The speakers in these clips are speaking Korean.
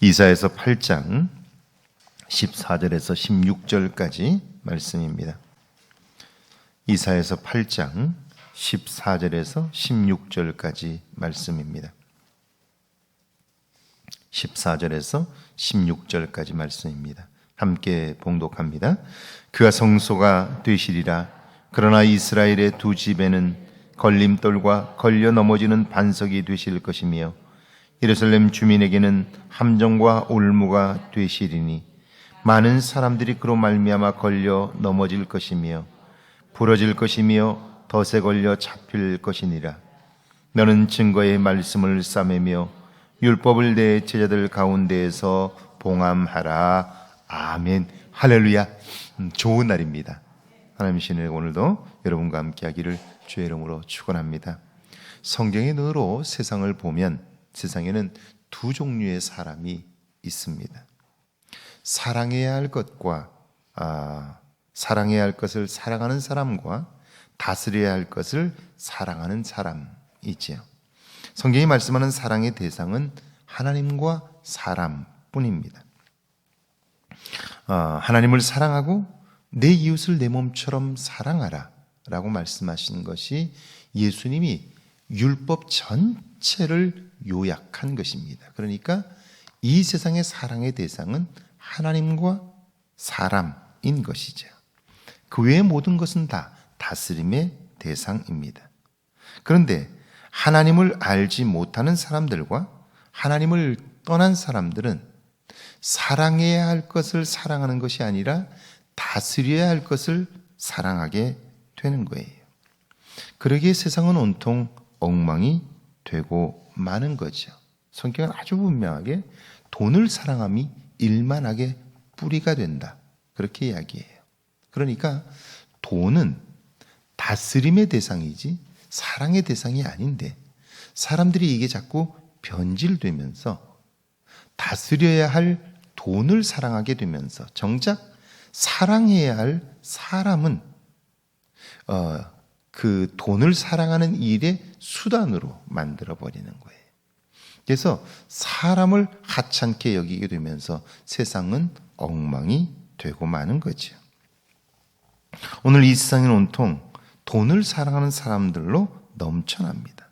이사야서 8장 14절에서 16절까지 말씀입니다. 이사야서 8장 14절에서 16절까지 말씀입니다. 14절에서 16절까지 말씀입니다. 함께 봉독합니다. 그가 성소가 되시리라. 그러나 이스라엘의 두 집에는 걸림돌과 걸려 넘어지는 반석이 되실 것이며 예루살렘 주민에게는 함정과 올무가 되시리니 많은 사람들이 그로 말미암아 걸려 넘어질 것이며 부러질 것이며 덫에 걸려 잡힐 것이니라. 너는 증거의 말씀을 싸매며 율법을 내 제자들 가운데에서 봉함하라. 아멘. 할렐루야. 좋은 날입니다. 하나님의 신을 오늘도 여러분과 함께 하기를 주의 이름으로 축원합니다. 성경의 눈으로 세상을 보면 세상에는 두 종류의 사람이 있습니다. 사랑해야 할 것과 사랑해야 할 것을 사랑하는 사람과 다스려야 할 것을 사랑하는 사람이지요. 성경이 말씀하는 사랑의 대상은 하나님과 사람뿐입니다. 하나님을 사랑하고 내 이웃을 내 몸처럼 사랑하라 라고 말씀하신 것이 예수님이 율법 전체를 요약한 것입니다. 그러니까 이 세상의 사랑의 대상은 하나님과 사람인 것이죠. 그 외의 모든 것은 다 다스림의 대상입니다. 그런데 하나님을 알지 못하는 사람들과 하나님을 떠난 사람들은 사랑해야 할 것을 사랑하는 것이 아니라 다스려야 할 것을 사랑하게 되는 거예요. 그러기에 세상은 온통 엉망이 되고 마는 거죠. 성경은 아주 분명하게 돈을 사랑함이 일만하게 뿌리가 된다, 그렇게 이야기해요. 그러니까 돈은 다스림의 대상이지 사랑의 대상이 아닌데 사람들이 이게 자꾸 변질되면서 다스려야 할 돈을 사랑하게 되면서 정작 사랑해야 할 사람은 그 돈을 사랑하는 일의 수단으로 만들어버리는 거예요. 그래서 사람을 하찮게 여기게 되면서 세상은 엉망이 되고 마는 거죠. 오늘 이 세상은 온통 돈을 사랑하는 사람들로 넘쳐납니다.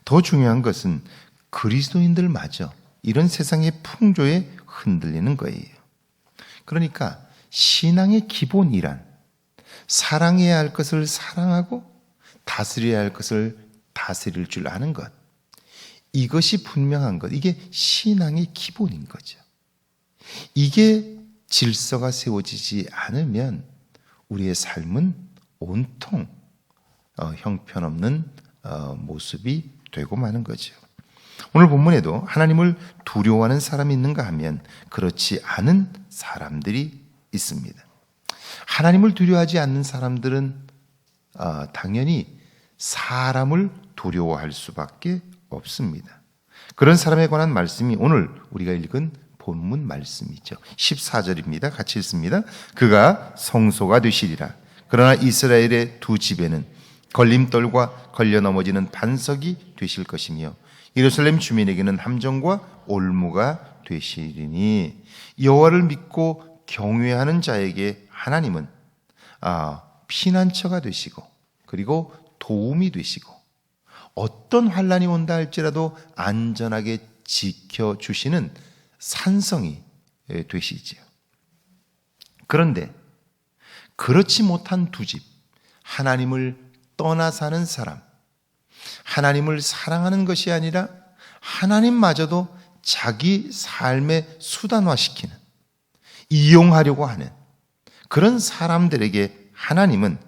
더 중요한 것은 그리스도인들마저 이런 세상의 풍조에 흔들리는 거예요. 그러니까 신앙의 기본이란 사랑해야 할 것을 사랑하고 다스려야 할 것을 다스릴 줄 아는 것, 이것이 분명한 것, 이게 신앙의 기본인 거죠. 이게 질서가 세워지지 않으면 우리의 삶은 온통 형편없는 모습이 되고 마는 거죠. 오늘 본문에도 하나님을 두려워하는 사람이 있는가 하면 그렇지 않은 사람들이 있습니다. 하나님을 두려워하지 않는 사람들은 당연히 사람을 두려워할 수밖에 없습니다. 그런 사람에 관한 말씀이 오늘 우리가 읽은 본문 말씀이죠. 14절입니다. 같이 읽습니다. 그가 성소가 되시리라. 그러나 이스라엘의 두 집에는 걸림돌과 걸려 넘어지는 반석이 되실 것이며 예루살렘 주민에게는 함정과 올무가 되시리니 여호와를 믿고 경외하는 자에게 하나님은 피난처가 되시고 그리고 도움이 되시고 어떤 환난이 온다 할지라도 안전하게 지켜주시는 산성이 되시지요. 그런데 그렇지 못한 두 집, 하나님을 떠나 사는 사람, 하나님을 사랑하는 것이 아니라 하나님마저도 자기 삶의 수단화시키는, 이용하려고 하는 그런 사람들에게 하나님은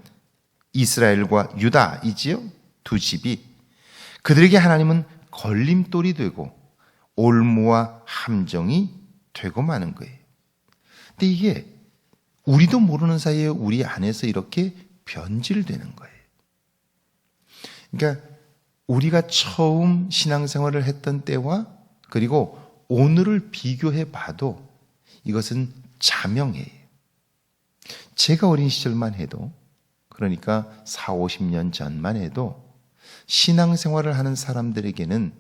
이스라엘과 유다이지요. 두 집이 그들에게 하나님은 걸림돌이 되고 올무와 함정이 되고 마는 거예요. 근데 이게 우리도 모르는 사이에 우리 안에서 이렇게 변질되는 거예요. 그러니까 우리가 처음 신앙생활을 했던 때와 그리고 오늘을 비교해 봐도 이것은 자명해요. 제가 어린 시절만 해도, 그러니까 40, 50년 전만 해도 신앙생활을 하는 사람들에게는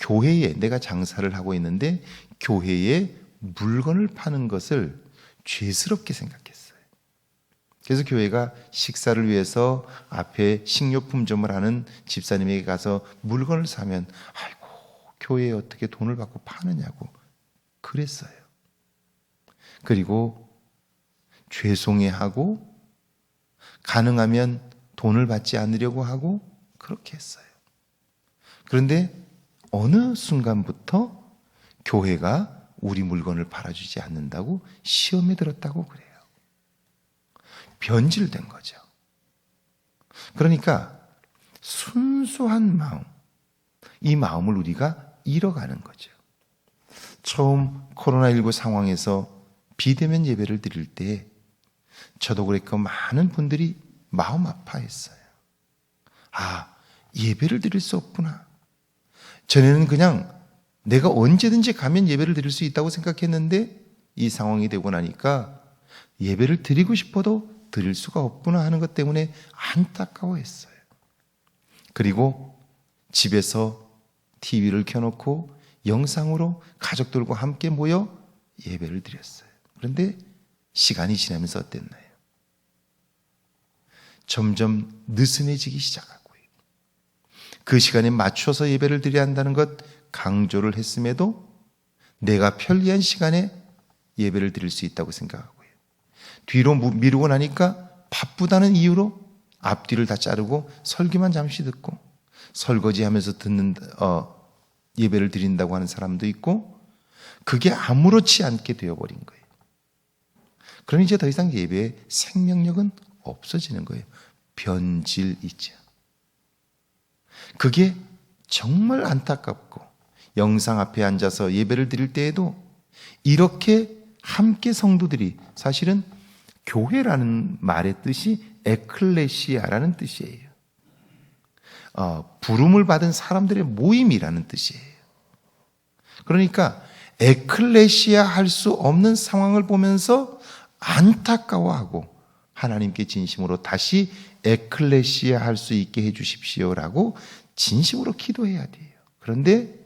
교회에 내가 장사를 하고 있는데 교회에 물건을 파는 것을 죄스럽게 생각했어요. 그래서 교회가 식사를 위해서 앞에 식료품점을 하는 집사님에게 가서 물건을 사면 아이고 교회에 어떻게 돈을 받고 파느냐고 그랬어요. 그리고 죄송해하고 가능하면 돈을 받지 않으려고 하고 그렇게 했어요. 그런데 어느 순간부터 교회가 우리 물건을 팔아주지 않는다고 시험에 들었다고 그래요. 변질된 거죠. 그러니까 순수한 마음, 이 마음을 우리가 잃어가는 거죠. 처음 코로나19 상황에서 비대면 예배를 드릴 때 저도 그랬고 많은 분들이 마음 아파했어요. 아, 예배를 드릴 수 없구나. 전에는 그냥 내가 언제든지 가면 예배를 드릴 수 있다고 생각했는데 이 상황이 되고 나니까 예배를 드리고 싶어도 드릴 수가 없구나 하는 것 때문에 안타까워했어요. 그리고 집에서 TV를 켜놓고 영상으로 가족들과 함께 모여 예배를 드렸어요. 그런데 시간이 지나면서 어땠나요? 점점 느슨해지기 시작하고요. 그 시간에 맞춰서 예배를 드려야 한다는 것 강조를 했음에도 내가 편리한 시간에 예배를 드릴 수 있다고 생각하고요. 뒤로 미루고 나니까 바쁘다는 이유로 앞뒤를 다 자르고 설교만 잠시 듣고 설거지하면서 듣는 예배를 드린다고 하는 사람도 있고 그게 아무렇지 않게 되어버린 거예요. 그러니 이제 더 이상 예배의 생명력은 없어지는 거예요. 변질이죠. 그게 정말 안타깝고 영상 앞에 앉아서 예배를 드릴 때에도 이렇게 함께 성도들이 사실은 교회라는 말의 뜻이 에클레시아라는 뜻이에요. 부름을 받은 사람들의 모임이라는 뜻이에요. 그러니까 에클레시아 할 수 없는 상황을 보면서 안타까워하고 하나님께 진심으로 다시 에클레시아 할 수 있게 해 주십시오라고 진심으로 기도해야 돼요. 그런데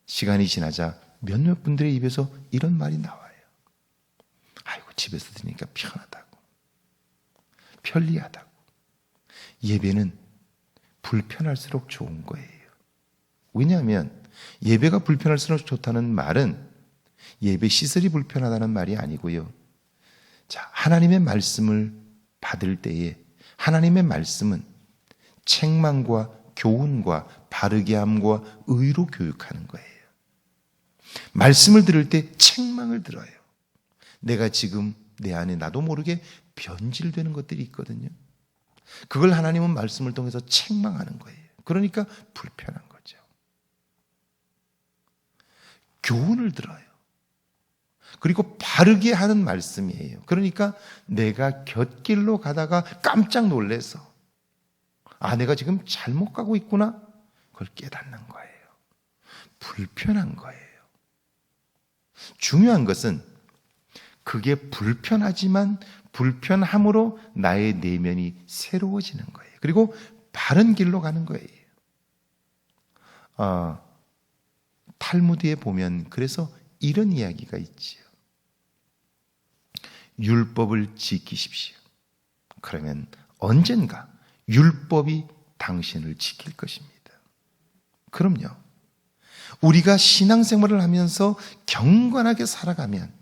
시간이 지나자 몇몇 분들의 입에서 이런 말이 나와요. 아이고 집에서 드니까 편하다고, 편리하다고. 예배는 불편할수록 좋은 거예요. 왜냐하면 예배가 불편할수록 좋다는 말은 예배 시설이 불편하다는 말이 아니고요. 자, 하나님의 말씀을 받을 때에 하나님의 말씀은 책망과 교훈과 바르게 함과 의로 교육하는 거예요. 말씀을 들을 때 책망을 들어요. 내가 지금 내 안에 나도 모르게 변질되는 것들이 있거든요. 그걸 하나님은 말씀을 통해서 책망하는 거예요. 그러니까 불편한 거죠. 교훈을 들어요. 그리고 바르게 하는 말씀이에요. 그러니까 내가 곁길로 가다가 깜짝 놀래서 내가 지금 잘못 가고 있구나. 그걸 깨닫는 거예요. 불편한 거예요. 중요한 것은 그게 불편하지만 불편함으로 나의 내면이 새로워지는 거예요. 그리고 바른 길로 가는 거예요. 탈무드에 보면 그래서 이런 이야기가 있지요. 율법을 지키십시오. 그러면 언젠가 율법이 당신을 지킬 것입니다. 그럼요. 우리가 신앙생활을 하면서 경건하게 살아가면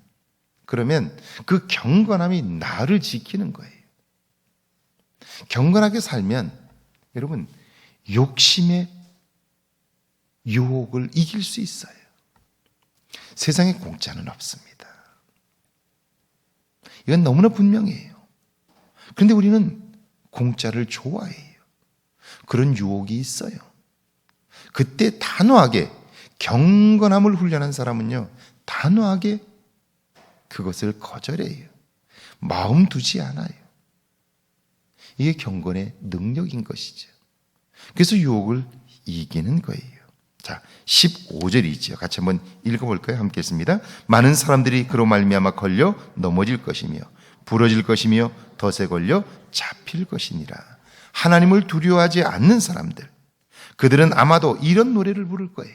그러면 그 경건함이 나를 지키는 거예요. 경건하게 살면 여러분 욕심의 유혹을 이길 수 있어요. 세상에 공짜는 없습니다. 이건 너무나 분명해요. 그런데 우리는 공짜를 좋아해요. 그런 유혹이 있어요. 그때 단호하게 경건함을 훈련한 사람은요, 단호하게 그것을 거절해요. 마음 두지 않아요. 이게 경건의 능력인 것이죠. 그래서 유혹을 이기는 거예요. 자, 15절이지요. 같이 한번 읽어볼까요? 함께 했습니다. 많은 사람들이 그로 말미암아 걸려 넘어질 것이며 부러질 것이며 덫에 걸려 잡힐 것이니라. 하나님을 두려워하지 않는 사람들, 그들은 아마도 이런 노래를 부를 거예요.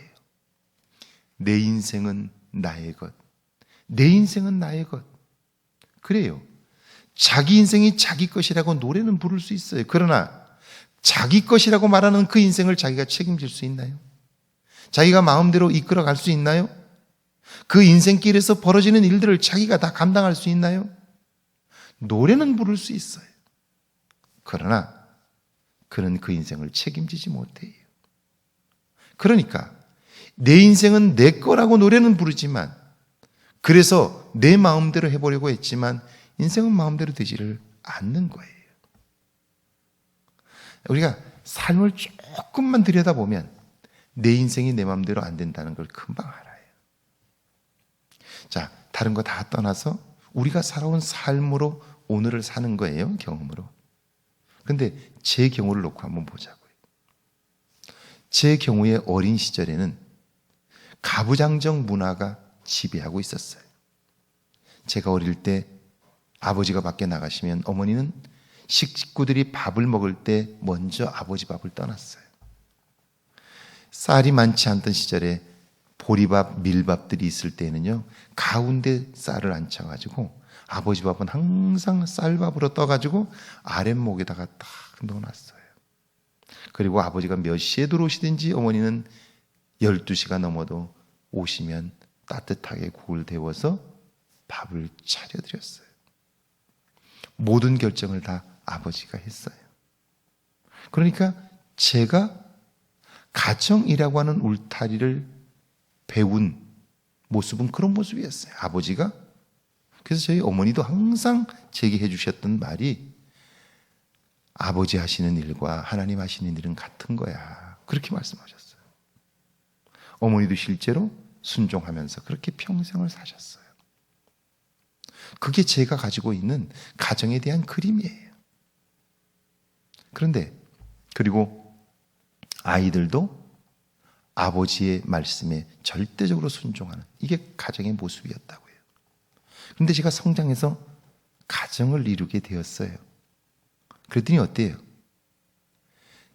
내 인생은 나의 것. 내 인생은 나의 것. 그래요. 자기 인생이 자기 것이라고 노래는 부를 수 있어요. 그러나 자기 것이라고 말하는 그 인생을 자기가 책임질 수 있나요? 자기가 마음대로 이끌어갈 수 있나요? 그 인생길에서 벌어지는 일들을 자기가 다 감당할 수 있나요? 노래는 부를 수 있어요. 그러나 그는 그 인생을 책임지지 못해요. 그러니까 내 인생은 내 거라고 노래는 부르지만, 그래서 내 마음대로 해보려고 했지만 인생은 마음대로 되지를 않는 거예요. 우리가 삶을 조금만 들여다보면 내 인생이 내 마음대로 안 된다는 걸 금방 알아요. 자, 다른 거 다 떠나서 우리가 살아온 삶으로 오늘을 사는 거예요. 경험으로. 근데 제 경우를 놓고 한번 보자고요. 제 경우에 어린 시절에는 가부장적 문화가 지배하고 있었어요. 제가 어릴 때 아버지가 밖에 나가시면 어머니는 식구들이 밥을 먹을 때 먼저 아버지 밥을 떠났어요. 쌀이 많지 않던 시절에 보리밥, 밀밥들이 있을 때는요, 가운데 쌀을 앉혀가지고 아버지 밥은 항상 쌀밥으로 떠가지고 아랫목에다가 딱 넣어놨어요. 그리고 아버지가 몇 시에 들어오시든지 어머니는 12시가 넘어도 오시면 따뜻하게 국을 데워서 밥을 차려드렸어요. 모든 결정을 다 아버지가 했어요. 그러니까 제가 가정이라고 하는 울타리를 배운 모습은 그런 모습이었어요. 아버지가. 그래서 저희 어머니도 항상 제게 해주셨던 말이, 아버지 하시는 일과 하나님 하시는 일은 같은 거야. 그렇게 말씀하셨어요. 어머니도 실제로 순종하면서 그렇게 평생을 사셨어요. 그게 제가 가지고 있는 가정에 대한 그림이에요. 그런데 그리고 아이들도 아버지의 말씀에 절대적으로 순종하는, 이게 가정의 모습이었다고요. 그런데 제가 성장해서 가정을 이루게 되었어요. 그랬더니 어때요?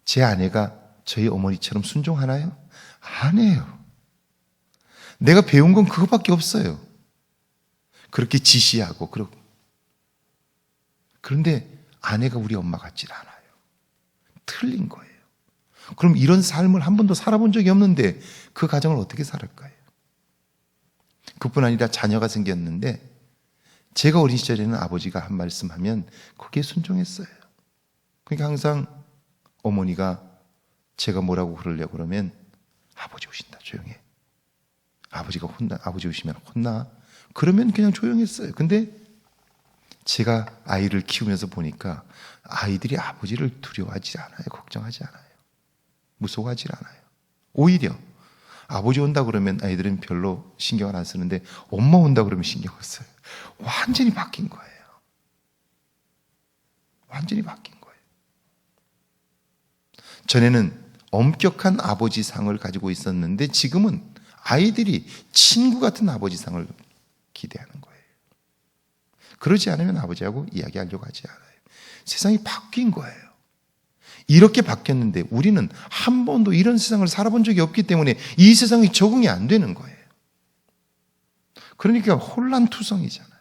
제 아내가 저희 어머니처럼 순종하나요? 안 해요. 내가 배운 건 그것밖에 없어요. 그렇게 지시하고 그러고. 그런데 아내가 우리 엄마 같질 않아요. 틀린 거예요. 그럼 이런 삶을 한 번도 살아본 적이 없는데 그 가정을 어떻게 살을까요? 그뿐 아니라 자녀가 생겼는데, 제가 어린 시절에는 아버지가 한 말씀 하면 거기에 순종했어요. 그러니까 항상 어머니가 제가 뭐라고 그러려고 그러면, 아버지 오신다, 조용해. 아버지가 아버지 오시면 혼나. 그러면 그냥 조용했어요. 근데 제가 아이를 키우면서 보니까 아이들이 아버지를 두려워하지 않아요. 걱정하지 않아요. 무서워하지 않아요. 오히려 아버지 온다 그러면 아이들은 별로 신경을 안 쓰는데, 엄마 온다 그러면 신경을 써요. 완전히 바뀐 거예요. 완전히 바뀐 거예요. 전에는 엄격한 아버지상을 가지고 있었는데, 지금은 아이들이 친구 같은 아버지상을 기대하는 거예요. 그러지 않으면 아버지하고 이야기하려고 하지 않아요. 세상이 바뀐 거예요. 이렇게 바뀌었는데 우리는 한 번도 이런 세상을 살아본 적이 없기 때문에 이 세상이 적응이 안 되는 거예요. 그러니까 혼란투성이잖아요.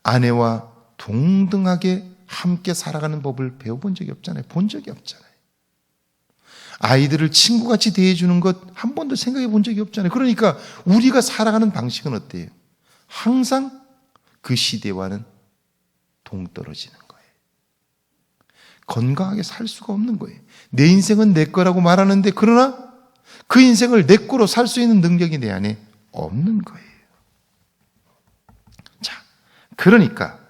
아내와 동등하게 함께 살아가는 법을 배워본 적이 없잖아요. 본 적이 없잖아요. 아이들을 친구같이 대해주는 것 한 번도 생각해 본 적이 없잖아요. 그러니까 우리가 살아가는 방식은 어때요? 항상 그 시대와는 동떨어지는 거예요. 건강하게 살 수가 없는 거예요. 내 인생은 내 거라고 말하는데, 그러나 그 인생을 내 거로 살 수 있는 능력이 내 안에 없는 거예요. 자, 그러니까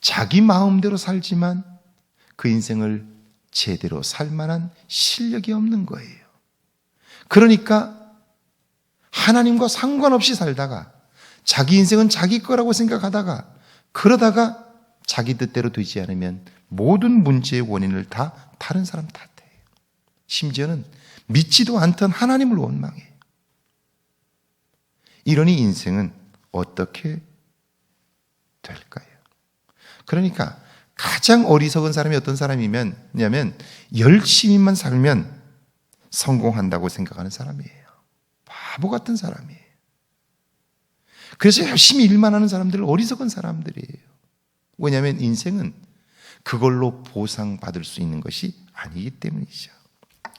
자기 마음대로 살지만 그 인생을 제대로 살 만한 실력이 없는 거예요. 그러니까 하나님과 상관없이 살다가, 자기 인생은 자기 거라고 생각하다가, 그러다가 자기 뜻대로 되지 않으면 모든 문제의 원인을 다 다른 사람 탓해요. 심지어는 믿지도 않던 하나님을 원망해요. 이러니 인생은 어떻게 될까요? 그러니까 가장 어리석은 사람이 어떤 사람이냐면 열심히만 살면 성공한다고 생각하는 사람이에요. 바보 같은 사람이에요. 그래서 열심히 일만 하는 사람들은 어리석은 사람들이에요. 왜냐하면 인생은 그걸로 보상받을 수 있는 것이 아니기 때문이죠.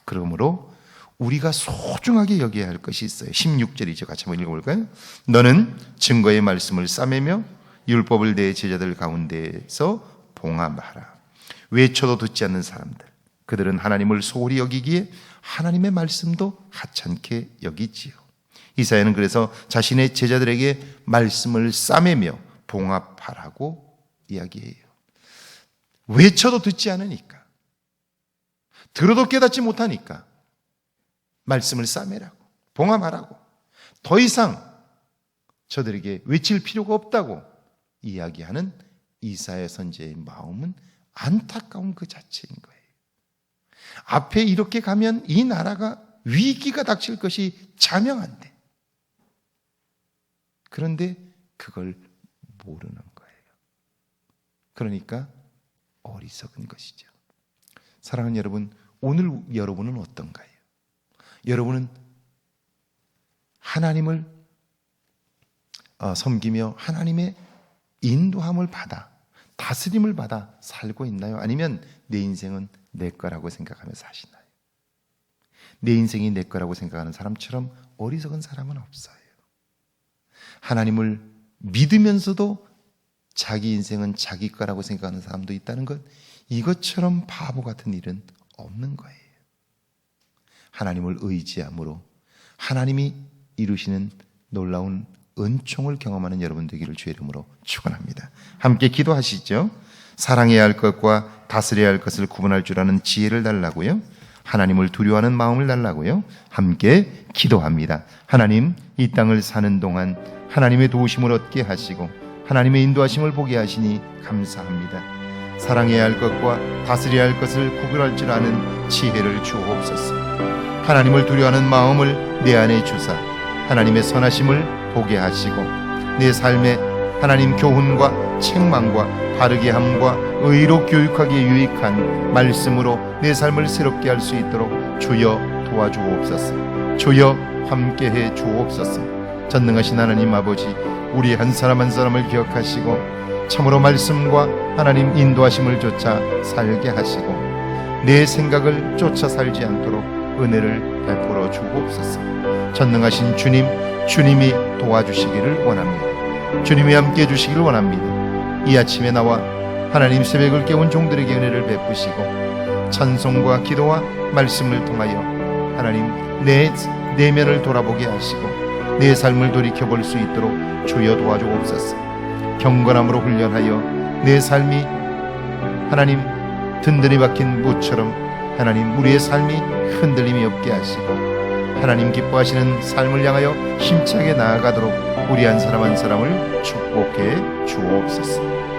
그러므로 우리가 소중하게 여겨야 할 것이 있어요. 16절이죠. 같이 한번 읽어볼까요? 너는 증거의 말씀을 싸매며 율법을 내 제자들 가운데에서 봉함하라. 외쳐도 듣지 않는 사람들, 그들은 하나님을 소홀히 여기기에 하나님의 말씀도 하찮게 여기지요. 이사야는 그래서 자신의 제자들에게 말씀을 싸매며 봉합하라고 이야기해요. 외쳐도 듣지 않으니까, 들어도 깨닫지 못하니까 말씀을 싸매라고, 봉합하라고, 더 이상 저들에게 외칠 필요가 없다고 이야기하는 이사야 선지자의 마음은 안타까운 그 자체인 거예요. 앞에 이렇게 가면 이 나라가 위기가 닥칠 것이 자명한데, 그런데 그걸 모르는 거예요. 그러니까 어리석은 것이죠. 사랑하는 여러분, 오늘 여러분은 어떤가요? 여러분은 하나님을 섬기며 하나님의 인도함을 받아, 다스림을 받아 살고 있나요? 아니면 내 인생은 내 거라고 생각하며 사시나요? 내 인생이 내 거라고 생각하는 사람처럼 어리석은 사람은 없어요. 하나님을 믿으면서도 자기 인생은 자기 거라고 생각하는 사람도 있다는 것, 이것처럼 바보 같은 일은 없는 거예요. 하나님을 의지함으로 하나님이 이루시는 놀라운 은총을 경험하는 여러분 되기를 주의 이름으로 축원합니다. 함께 기도하시죠. 사랑해야 할 것과 다스려야 할 것을 구분할 줄 아는 지혜를 달라고요. 하나님을 두려워하는 마음을 달라고요. 함께 기도합니다. 하나님, 이 땅을 사는 동안 하나님의 도우심을 얻게 하시고 하나님의 인도하심을 보게 하시니 감사합니다. 사랑해야 할 것과 다스려야 할 것을 구별할 줄 아는 지혜를 주옵소서. 하나님을 두려워하는 마음을 내 안에 주사 하나님의 선하심을 보게 하시고 내 삶에 하나님 교훈과 책망과 바르게 함과 의로 교육하기에 유익한 말씀으로 내 삶을 새롭게 할 수 있도록 주여 도와주옵소서. 주여 함께해 주옵소서. 전능하신 하나님 아버지, 우리 한 사람 한 사람을 기억하시고 참으로 말씀과 하나님 인도하심을 쫓아 살게 하시고 내 생각을 쫓아 살지 않도록 은혜를 베풀어 주옵소서. 전능하신 주님, 주님이 도와주시기를 원합니다. 주님이 함께해 주시기를 원합니다. 이 아침에 나와 하나님 새벽을 깨운 종들에게 은혜를 베푸시고 찬송과 기도와 말씀을 통하여 하나님 내 내면을 돌아보게 하시고 내 삶을 돌이켜볼 수 있도록 주여 도와주옵소서. 경건함으로 훈련하여 내 삶이 하나님 든든히 박힌 무처럼 하나님 우리의 삶이 흔들림이 없게 하시고 하나님 기뻐하시는 삶을 향하여 힘차게 나아가도록 우리 한 사람 한 사람을 축복해 주옵소서.